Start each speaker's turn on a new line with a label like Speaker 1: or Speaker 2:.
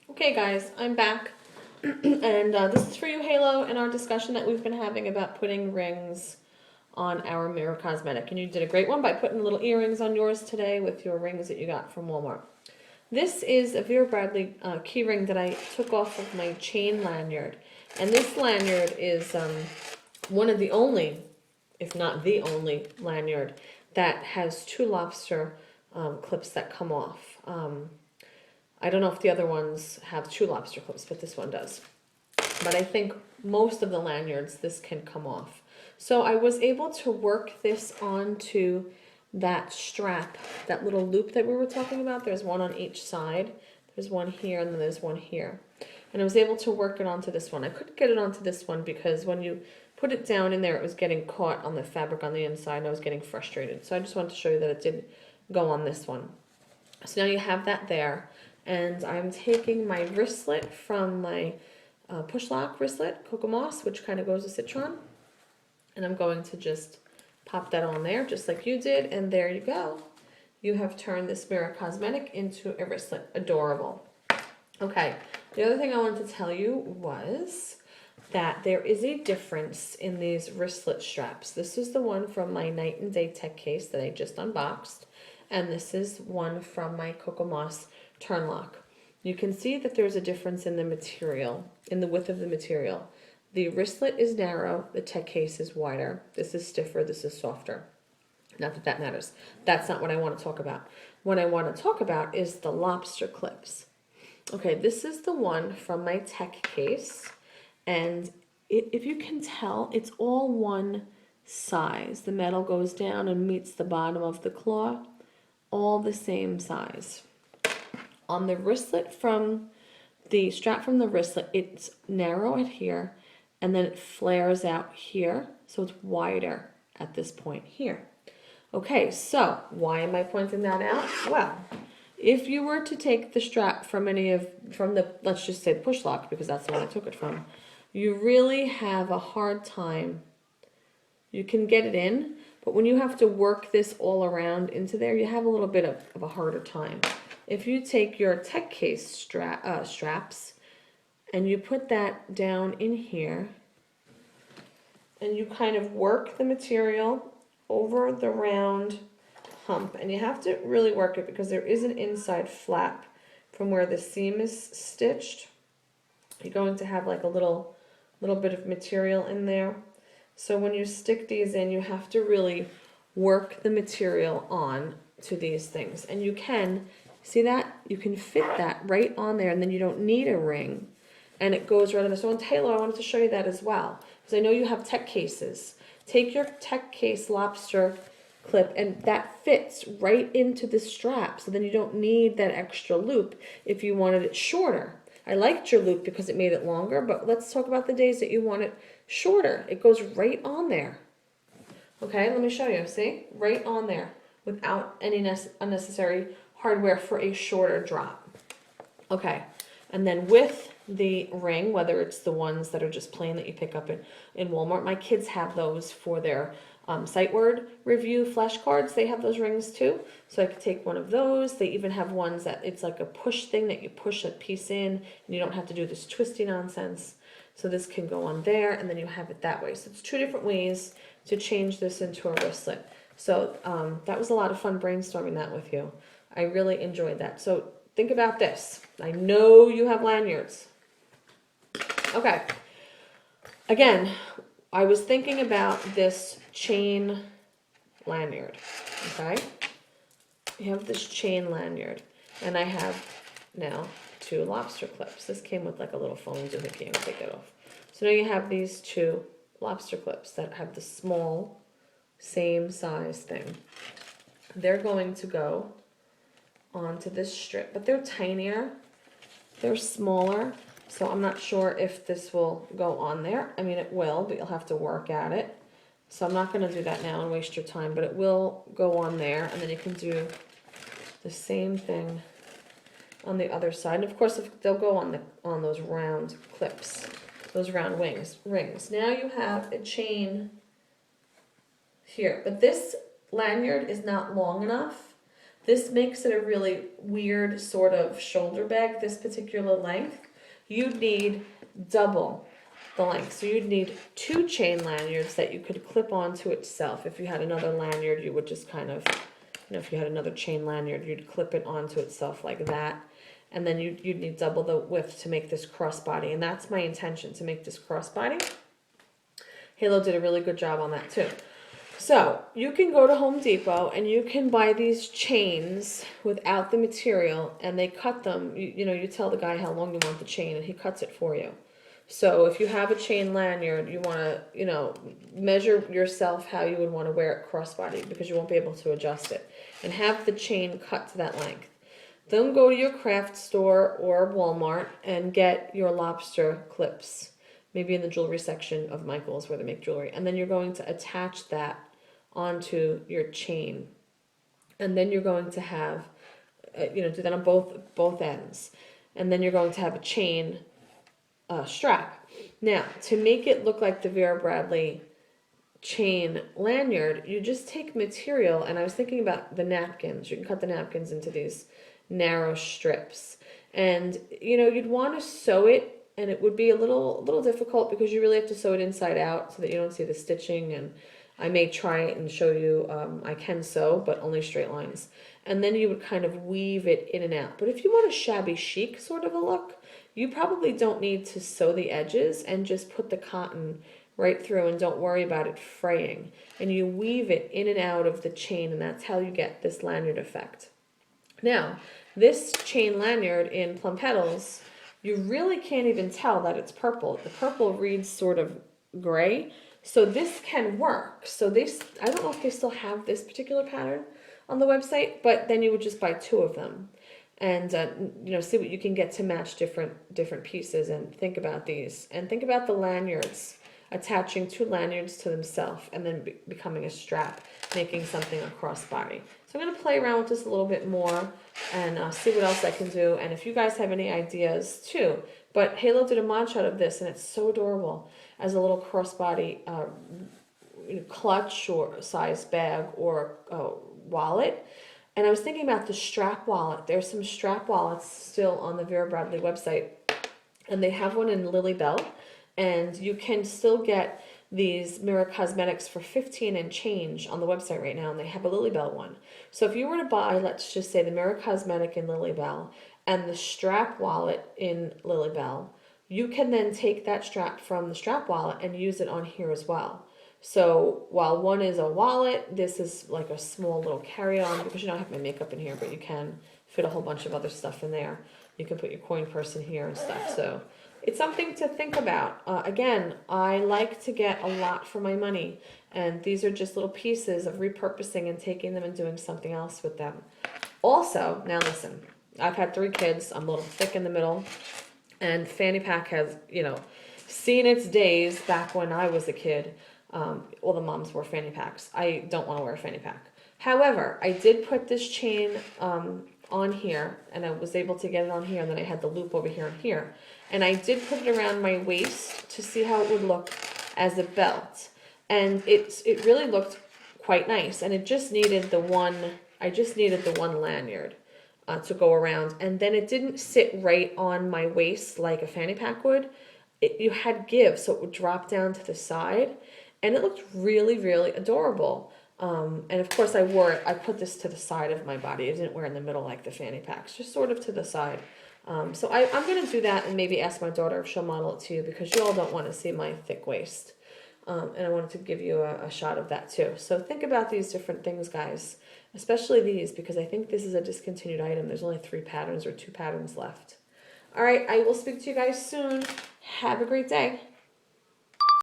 Speaker 1: Okay guys, I'm back, and this is for you, Halo, and our discussion that we've been having about putting rings on our Mirror Cosmetic. And you did a great one by putting little earrings on yours today with your rings that you got from Walmart. This is a Vera Bradley key ring that I took off of my chain lanyard. And this lanyard is one of the only, if not the only, lanyard that has two lobster clips that come off. I don't know if the other ones have two lobster clips, but this one does. But I think most of the lanyards, this can come off. So I was able to work this onto that strap, that little loop that we were talking about. There's one on each side. There's one here and then there's one here. And I was able to work it onto this one. I couldn't get it onto this one because when you put it down in there, it was getting caught on the fabric on the inside and I was getting frustrated. So I just wanted to show you that it did go on this one. So now you have that there. And I'm taking my wristlet from my push lock wristlet, Cocoa Moss, which kind of goes to Citron. And I'm going to just pop that on there, just like you did. And there you go. You have turned this Mirror Cosmetic into a wristlet. Adorable. Okay, the other thing I wanted to tell you was that there is a difference in these wristlet straps. This is the one from my Night and Day Tech case that I just unboxed. And this is one from my Cocoa Moss turn lock. You can see that there's a difference in the material, in the width of the material. The wristlet is narrow, the tech case is wider. This is stiffer, this is softer. Not that that matters. That's not what I want to talk about. What I want to talk about is the lobster clips. Okay, this is the one from my tech case, and if you can tell, it's all one size. The metal goes down and meets the bottom of the claw, all the same size. On the wristlet from the strap from the wristlet, it's narrow at here and then it flares out here. So it's wider at this point here. Okay, so why am I pointing that out? Well, if you were to take the strap from let's just say the push lock, because that's the one I took it from, you really have a hard time. You can get it in, but when you have to work this all around into there, you have a little bit of a harder time. If you take your tech case straps and you put that down in here and you kind of work the material over the round hump, and you have to really work it because there is an inside flap from where the seam is stitched. You're going to have like a little bit of material in there. So when you stick these in, you have to really work the material on to these things. And you can, see that? You can fit that right on there, and then you don't need a ring. And it goes right on there. So on Taylor, I wanted to show you that as well, because I know you have tech cases. Take your tech case lobster clip, and that fits right into the strap. So then you don't need that extra loop if you wanted it shorter. I liked your loop because it made it longer, but let's talk about the days that you want it shorter. It goes right on there. Okay, let me show you. See? Right on there without any unnecessary hardware for a shorter drop. Okay, and then with the ring, whether it's the ones that are just plain that you pick up in Walmart, my kids have those for their sight word review flashcards. They have those rings too, so I could take one of those. They even have ones that it's like a push thing that you push a piece in and you don't have to do this twisty nonsense. So this can go on there and then you have it that way. So it's two different ways to change this into a wristlet. So that was a lot of fun brainstorming that with you. I really enjoyed that. So think about this. I know you have lanyards. Okay. Again, I was thinking about this chain lanyard. Okay. You have this chain lanyard. And I have now two lobster clips. This came with like a little phone doohickey. I'm going to take that off. So now you have these two lobster clips that have the small, same size thing. They're going to go onto this strip, but they're tinier, they're smaller, so I'm not sure if this will go on there. I mean, it will, but you'll have to work at it. So I'm not going to do that now and waste your time, but it will go on there, and then you can do the same thing on the other side. And of course, they'll go on those round clips, those round rings. Now you have a chain here, but this lanyard is not long enough This makes it a really weird sort of shoulder bag, this particular length. You'd need double the length. So you'd need 2 chain lanyards that you could clip onto itself. If you had another lanyard, you would just kind of, if you had another chain lanyard, you'd clip it onto itself like that. And then you'd need double the width to make this crossbody. And that's my intention, to make this crossbody. Halo did a really good job on that too. So you can go to Home Depot and you can buy these chains without the material, and they cut them. You tell the guy how long you want the chain and he cuts it for you. So if you have a chain lanyard, you want to, measure yourself how you would want to wear it crossbody, because you won't be able to adjust it, and have the chain cut to that length. Then go to your craft store or Walmart and get your lobster clips, maybe in the jewelry section of Michael's where they make jewelry. And then you're going to attach that onto your chain. And then you're going to have, do that on both ends. And then you're going to have a chain strap. Now, to make it look like the Vera Bradley chain lanyard, you just take material, and I was thinking about the napkins. You can cut the napkins into these narrow strips. And, you'd want to sew it, and it would be a little difficult because you really have to sew it inside out so that you don't see the stitching. And I may try it and show you. I can sew, but only straight lines. And then you would kind of weave it in and out. But if you want a shabby chic sort of a look, you probably don't need to sew the edges, and just put the cotton right through and don't worry about it fraying. And you weave it in and out of the chain, and that's how you get this lanyard effect. Now, this chain lanyard in Plum Petals, you really can't even tell that it's purple. The purple reads sort of gray. So this can work. So I don't know if they still have this particular pattern on the website, but then you would just buy 2 of them, and see what you can get to match different pieces, and think about these, and think about the lanyards, attaching 2 lanyards to themselves and then becoming a strap, making something a crossbody. So I'm going to play around with this a little bit more and see what else I can do. And if you guys have any ideas too. But Halo did a mod shot of this, and it's so adorable as a little crossbody clutch or size bag or wallet. And I was thinking about the strap wallet. There's some strap wallets still on the Vera Bradley website, and they have one in Lily Bell. And you can still get these Mirror Cosmetics for $15 and change on the website right now, and they have a Lily Bell one. So if you were to buy, let's just say, the Mirror Cosmetic in Lily Bell and the strap wallet in Lily Bell, you can then take that strap from the strap wallet and use it on here as well. So while one is a wallet, this is like a small little carry-on, because I have my makeup in here, but you can fit a whole bunch of other stuff in there. You can put your coin purse in here and stuff. So it's something to think about. Again, I like to get a lot for my money, and these are just little pieces of repurposing and taking them and doing something else with them. Also, now listen, I've had 3 kids. I'm a little thick in the middle, and fanny pack has, seen its days back when I was a kid. All the moms wore fanny packs. I don't want to wear a fanny pack. However, I did put this chain on here, and I was able to get it on here, and then I had the loop over here and here. And I did put it around my waist to see how it would look as a belt. And it really looked quite nice. And it just needed the one, lanyard to go around. And then it didn't sit right on my waist like a fanny pack would. You had give, so it would drop down to the side. And it looked really, really adorable. And of course I put this to the side of my body. I didn't wear it in the middle like the fanny packs, just sort of to the side. So I'm going to do that and maybe ask my daughter if she'll model it to you, because you all don't want to see my thick waist. And I wanted to give you a shot of that too. So think about these different things, guys, especially these, because I think this is a discontinued item. There's only 3 patterns or 2 patterns left. All right, I will speak to you guys soon. Have a great day.